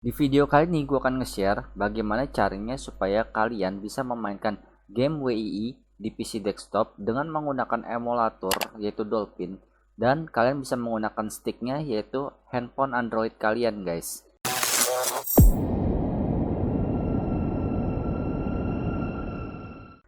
Di video kali ini gue akan nge-share bagaimana caranya supaya kalian bisa memainkan game WII di PC desktop dengan menggunakan emulator yaitu Dolphin, dan kalian bisa menggunakan sticknya yaitu handphone Android kalian guys.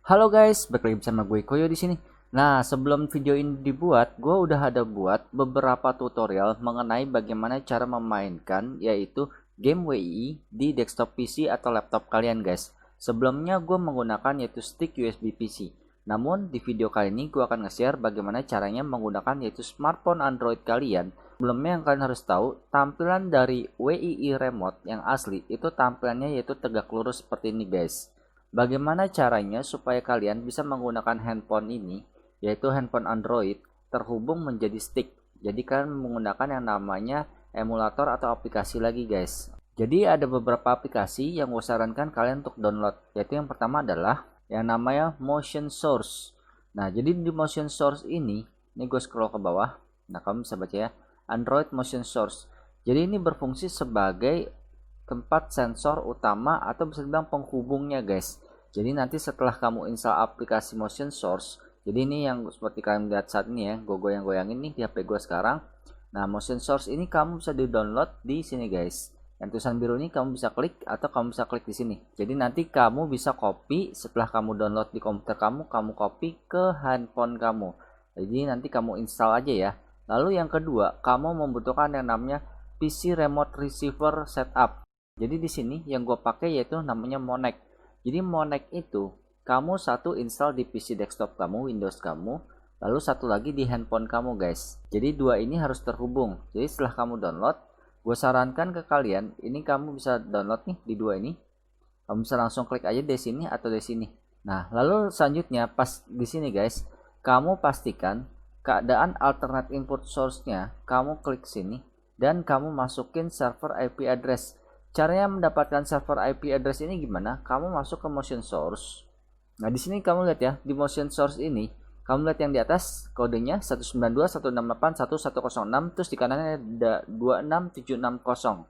Halo guys, balik lagi bersama gue Koyo di sini. Nah, sebelum video ini dibuat, gue udah ada buat beberapa tutorial mengenai bagaimana cara memainkan yaitu game WII di desktop PC atau laptop kalian guys. Sebelumnya gue menggunakan yaitu stick USB PC. Namun di video kali ini gue akan nge-share bagaimana caranya menggunakan yaitu smartphone Android kalian. Sebelumnya yang kalian harus tahu, tampilan dari WII remote yang asli itu tampilannya yaitu tegak lurus seperti ini guys. Bagaimana caranya supaya kalian bisa menggunakan handphone ini, yaitu handphone Android, terhubung menjadi stick. Jadi kalian menggunakan yang namanya emulator atau aplikasi lagi guys. Jadi ada beberapa aplikasi yang gue sarankan kalian untuk download. Yaitu yang pertama adalah yang namanya Motion Source. Nah, jadi di Motion Source ini gue scroll ke bawah. Nah, kamu bisa baca ya, Android Motion Source. Jadi ini berfungsi sebagai tempat sensor utama atau bisa dibilang penghubungnya guys. Jadi nanti setelah kamu install aplikasi Motion Source, jadi ini yang seperti kalian lihat saat ini ya, gue goyang-goyangin nih di HP gue sekarang. Nah, Motion Source ini kamu bisa di-download di sini guys. Yang tulisan biru ini kamu bisa klik atau kamu bisa klik di sini. Jadi nanti kamu bisa copy setelah kamu download di komputer kamu copy ke handphone kamu. Jadi nanti kamu install aja ya. Lalu yang kedua, kamu membutuhkan yang namanya PC Remote Receiver Setup. Jadi di sini yang gue pakai yaitu namanya Monek. Jadi Monek itu kamu satu install di PC desktop kamu, Windows kamu, lalu satu lagi di handphone kamu guys. Jadi dua ini harus terhubung. Jadi setelah kamu download, gue sarankan ke kalian, ini kamu bisa download nih di dua ini. Kamu bisa langsung klik aja di sini atau di sini. Nah, lalu selanjutnya pas di sini guys, kamu pastikan keadaan alternate input source-nya, kamu klik sini dan kamu masukin server IP address. Caranya mendapatkan server IP address ini gimana? Kamu masuk ke Motion Source. Nah, di sini kamu lihat ya, di Motion Source ini, kamu lihat yang di atas kodenya 192.168.1106, terus di kanannya ada 26760.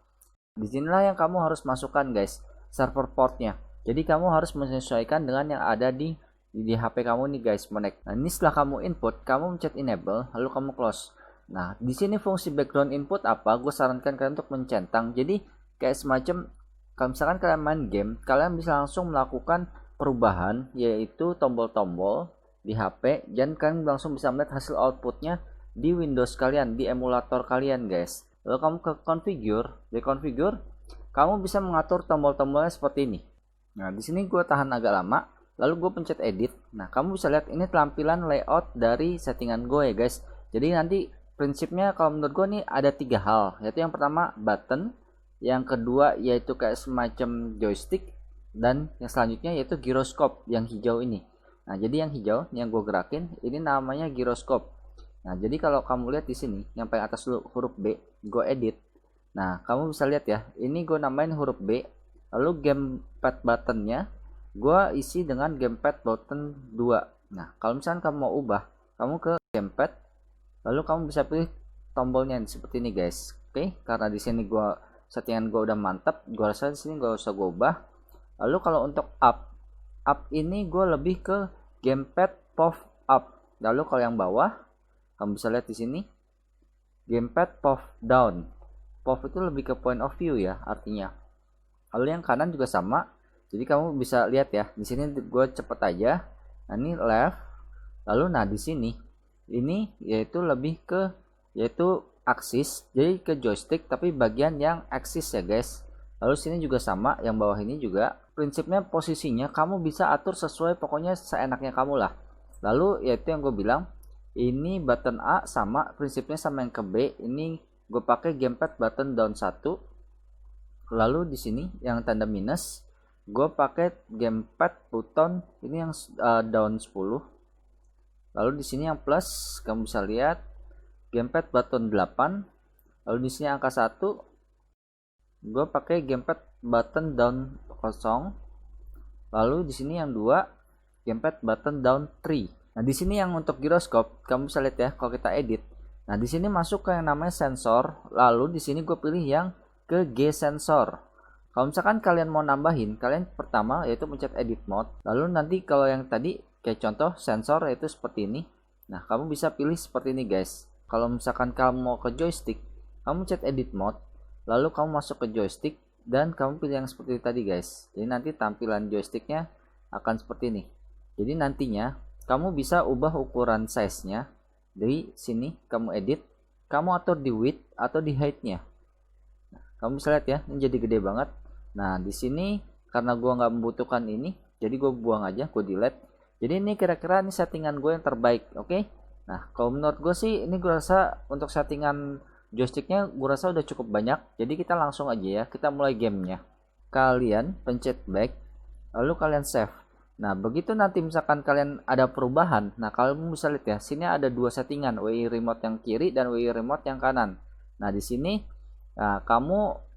Disinilah yang kamu harus masukkan guys, server portnya. Jadi kamu harus menyesuaikan dengan yang ada di HP kamu nih guys, Monek. Nah, ini setelah kamu input, kamu mencet enable, lalu kamu close. Nah, di sini fungsi background input apa? Gue sarankan kalian untuk mencentang. Jadi kayak semacam kalau misalkan kalian main game, kalian bisa langsung melakukan perubahan yaitu tombol-tombol di HP, dan kalian langsung bisa melihat hasil outputnya di Windows kalian, di emulator kalian guys. Lalu kamu ke configure, di configure kamu bisa mengatur tombol-tombolnya seperti ini. Nah, di sini gue tahan agak lama, lalu gue pencet edit. Nah, kamu bisa lihat ini tampilan layout dari settingan gue ya guys. Jadi nanti prinsipnya kalau menurut gue nih ada tiga hal, yaitu yang pertama button, yang kedua yaitu kayak semacam joystick, dan yang selanjutnya yaitu gyroscope yang hijau ini. Nah, jadi yang hijau yang gue gerakin ini namanya gyroscope. Nah, jadi kalau kamu lihat di sini yang paling atas dulu huruf B, gue edit. Nah, kamu bisa lihat ya, ini gue namain huruf B. Lalu gamepad buttonnya gue isi dengan gamepad button 2. Nah, kalau misalnya kamu mau ubah, kamu ke gamepad, lalu kamu bisa pilih tombolnya seperti ini guys. Oke, karena di sini settingan gue udah mantap, gue rasa di sini gak usah gue ubah. Lalu kalau untuk up ini gue lebih ke gamepad pop up. Lalu kalau yang bawah, kamu bisa lihat di sini gamepad pop down. Pop itu lebih ke point of view ya artinya. Lalu yang kanan juga sama. Jadi kamu bisa lihat ya, di sini gue cepet aja. Nah, ini left. Lalu nah di sini ini yaitu lebih ke yaitu aksis, jadi ke joystick tapi bagian yang aksis ya guys. Lalu sini juga sama, yang bawah ini juga prinsipnya posisinya kamu bisa atur sesuai pokoknya seenaknya kamu lah. Lalu yaitu yang gue bilang, ini button A sama prinsipnya sama yang ke B. Ini gue pakai gamepad button down 1. Lalu di sini yang tanda minus gue pakai gamepad button ini yang down 10. Lalu di sini yang plus kamu bisa lihat gamepad button 8. Lalu di sini angka 1 gue pakai gamepad button down 0. Lalu di sini yang 2 gamepad button down 3. Nah, di sini yang untuk gyroscope kamu bisa lihat ya, kalau kita edit. Nah, di sini masuk ke yang namanya sensor. Lalu di sini gue pilih yang ke G sensor. Kalau misalkan kalian mau nambahin, kalian pertama yaitu pencet edit mode. Lalu nanti kalau yang tadi kayak contoh sensor yaitu seperti ini. Nah, kamu bisa pilih seperti ini guys. Kalau misalkan kamu mau ke joystick, kamu pencet edit mode. Lalu kamu masuk ke joystick dan kamu pilih yang seperti tadi guys. Jadi nanti tampilan joysticknya akan seperti ini. Jadi nantinya kamu bisa ubah ukuran size-nya. Dari sini kamu edit, kamu atur di width atau di height-nya. Nah, kamu bisa lihat ya, ini jadi gede banget. Nah, di sini karena gua nggak membutuhkan ini, jadi gue buang aja, gue delete. Jadi ini kira-kira ini settingan gue yang terbaik, oke? Nah, kalau menurut gue sih ini gue rasa untuk settingan joysticknya gue rasa udah cukup banyak. Jadi kita langsung aja ya, kita mulai gamenya. Kalian pencet back, lalu kalian save. Nah, begitu nanti misalkan kalian ada perubahan, nah kalian bisa lihat ya, sini ada dua settingan, WI remote yang kiri dan WI remote yang kanan. Nah, di sini nah, kamu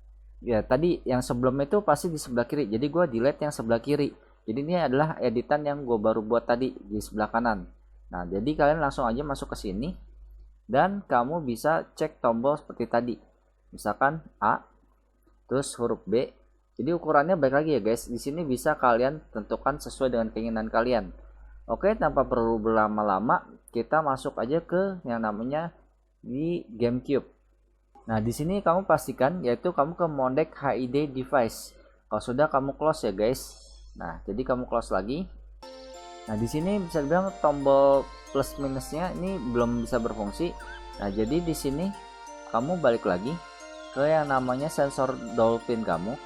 ya tadi yang sebelum itu pasti di sebelah kiri, jadi gue delete yang sebelah kiri. Jadi ini adalah editan yang gue baru buat tadi di sebelah kanan. Nah, jadi kalian langsung aja masuk ke sini dan kamu bisa cek tombol seperti tadi, misalkan A terus huruf B. Jadi ukurannya baik lagi ya guys, di sini bisa kalian tentukan sesuai dengan keinginan kalian. Oke, tanpa perlu berlama-lama kita masuk aja ke yang namanya di GameCube. Nah, di sini kamu pastikan yaitu kamu ke Modec HID device. Kalau sudah kamu close ya guys. Nah, jadi kamu close lagi. Nah, di sini bisa dibilang tombol plus minusnya ini belum bisa berfungsi. Nah, jadi di sini kamu balik lagi ke yang namanya sensor dolphin kamu.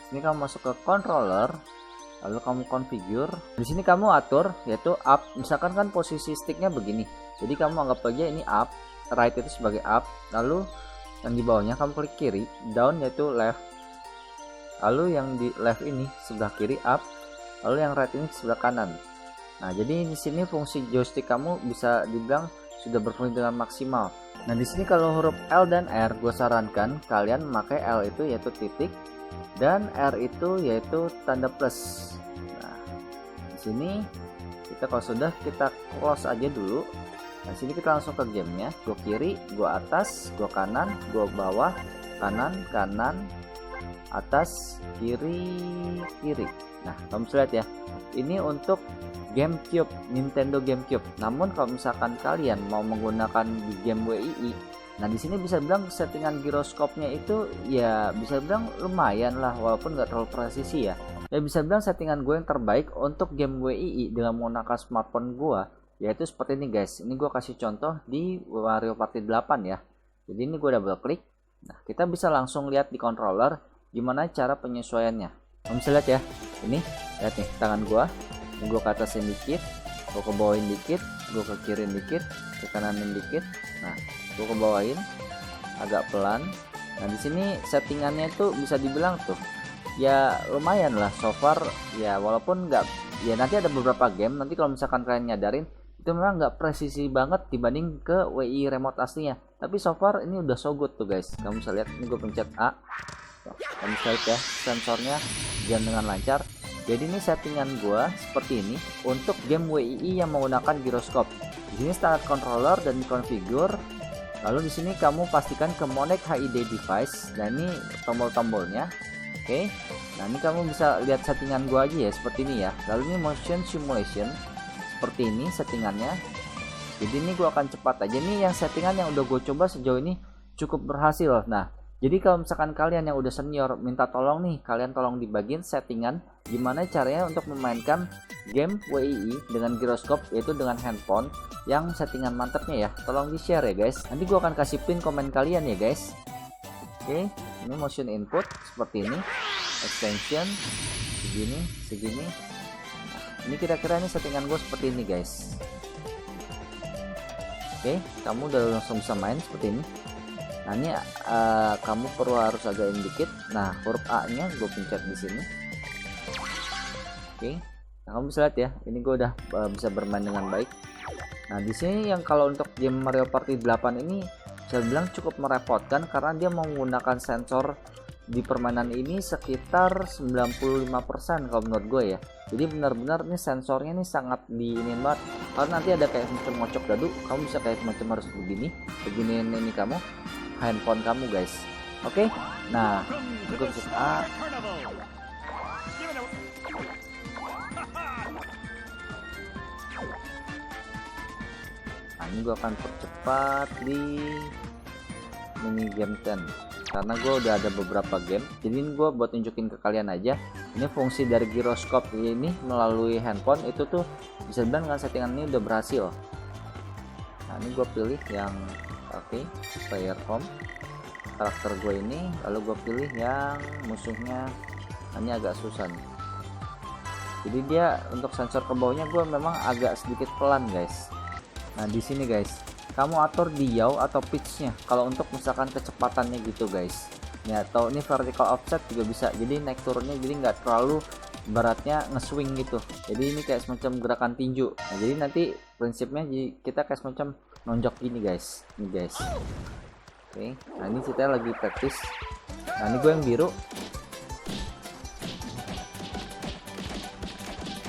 Ini kamu masuk ke controller, lalu kamu configure. Di sini kamu atur yaitu up. Misalkan kan posisi sticknya begini. Jadi kamu anggap aja ini up. Right itu sebagai up, lalu yang di bawahnya kamu klik kiri, down yaitu left, lalu yang di left ini sebelah kiri up, lalu yang right ini sebelah kanan. Nah, jadi di sini fungsi joystick kamu bisa dibilang sudah berfungsi dengan maksimal. Nah, di sini kalau huruf L dan R gue sarankan kalian memakai L itu yaitu titik dan R itu yaitu tanda plus. Nah, di sini kita kalau sudah kita close aja dulu. Nah, sini kita langsung ke gamenya. Gue kiri, gue atas, gue kanan, gue bawah, kanan, kanan, atas, kiri, kiri. Nah, kamu bisa lihat ya. Ini untuk GameCube, Nintendo GameCube. Namun kalau misalkan kalian mau menggunakan di game WII, nah di sini bisa bilang settingan giroskopnya itu ya bisa bilang lumayan lah, walaupun nggak terlalu presisi ya. Ya bisa bilang settingan gue yang terbaik untuk game WII dengan menggunakan smartphone gue. Yaitu seperti ini guys, ini gue kasih contoh di Mario Party 8 ya. Jadi ini gue double klik. Nah, kita bisa langsung lihat di controller gimana cara penyesuaiannya. Kamu bisa lihat ya, ini lihat nih tangan gue ke atasin dikit, gue ke bawain dikit, gue ke kiriin dikit, ke kananin dikit. Nah, gue ke bawain agak pelan. Nah, di sini settingannya itu bisa dibilang tuh ya lumayan lah so far ya, walaupun nggak ya, nanti ada beberapa game nanti kalau misalkan kalian nyadarin itu memang nggak presisi banget dibanding ke WI remote aslinya, tapi so far ini udah so good tuh guys. Kamu bisa lihat ini gue pencet A, kamu bisa lihat ya sensornya jalan dengan lancar. Jadi ini settingan gue seperti ini untuk game WII yang menggunakan giroskop. Di sini start controller dan configure. Lalu di sini kamu pastikan ke Modec HID device. Dan ini tombol-tombolnya. Oke. Nah, ini kamu bisa lihat settingan gua aja ya seperti ini ya. Lalu ini motion simulation. Seperti ini settingannya. Jadi ini gua akan cepat aja. Ini yang settingan yang udah gue coba sejauh ini cukup berhasil. Nah, jadi kalau misalkan kalian yang udah senior minta tolong nih, kalian tolong dibagiin settingan gimana caranya untuk memainkan game WII dengan giroskop, yaitu dengan handphone yang settingan mantapnya ya. Tolong di share ya guys. Nanti gua akan kasih pin komen kalian ya guys. Oke, ini motion input seperti ini, extension segini, segini. Nah, ini kira-kira ini settingan gue seperti ini guys. Oke, kamu udah langsung bisa main seperti ini. Nah, ini kamu perlu harus again dikit. Nah, huruf A-nya gue pencet di sini. Oke, nah kamu bisa lihat ya, ini gue udah bisa bermain dengan baik. Nah, di sini yang kalau untuk game Mario Party 8 ini saya bilang cukup merepotkan karena dia menggunakan sensor di permainan ini sekitar 95% kalau menurut gue ya. Jadi benar-benar nih sensornya nih sangat diinin banget. Karena nanti ada kayak semacam ngocok dadu, kamu bisa kayak semacam harus beginiin ini kamu handphone kamu guys. Oke, nah gue bisa nah ini gue akan percepat di mini game 10 karena gue udah ada beberapa game, jadi ini gue buat tunjukin ke kalian aja. Ini fungsi dari gyroscope ini melalui handphone itu tuh bisa dibilang dengan settingan ini udah berhasil. Nah ini gue pilih yang oke, player home karakter gue ini, lalu gue pilih yang musuhnya. Ini agak susah nih, jadi dia untuk sensor ke bawahnya gue memang agak sedikit pelan guys. Nah di sini guys, kamu atur di yaw atau pitchnya kalau untuk misalkan kecepatannya gitu guys ya, atau ini vertical offset juga bisa, jadi naik turunnya jadi nggak terlalu beratnya nge-swing gitu, jadi ini kayak semacam gerakan tinju. Nah jadi nanti prinsipnya kita kayak semacam nonjok gini guys, ini guys. Oke, nah ini kita lagi praktis. Nah ini gue yang biru.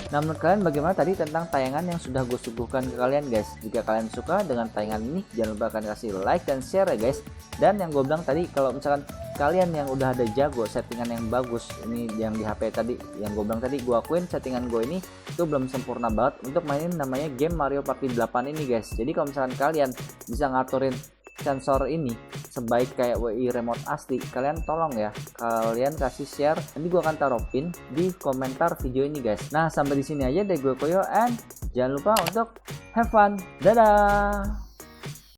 Nah menurut kalian bagaimana tadi tentang tayangan yang sudah gue suguhkan ke kalian guys? Jika kalian suka dengan tayangan ini, jangan lupa kalian kasih like dan share ya guys. Dan yang gue bilang tadi, kalau misalkan kalian yang udah ada jago settingan yang bagus, ini yang di HP tadi, yang gue bilang tadi, gue akuin settingan gue ini itu belum sempurna banget untuk mainin namanya game Mario Party 8 ini guys. Jadi kalau misalkan kalian bisa ngaturin sensor ini sebaik kayak WI remote asli, kalian tolong ya, kalian kasih share, nanti gue akan taruh pin di komentar video ini guys. Nah sampai di sini aja deh gue Koyo, and jangan lupa untuk have fun, dadah.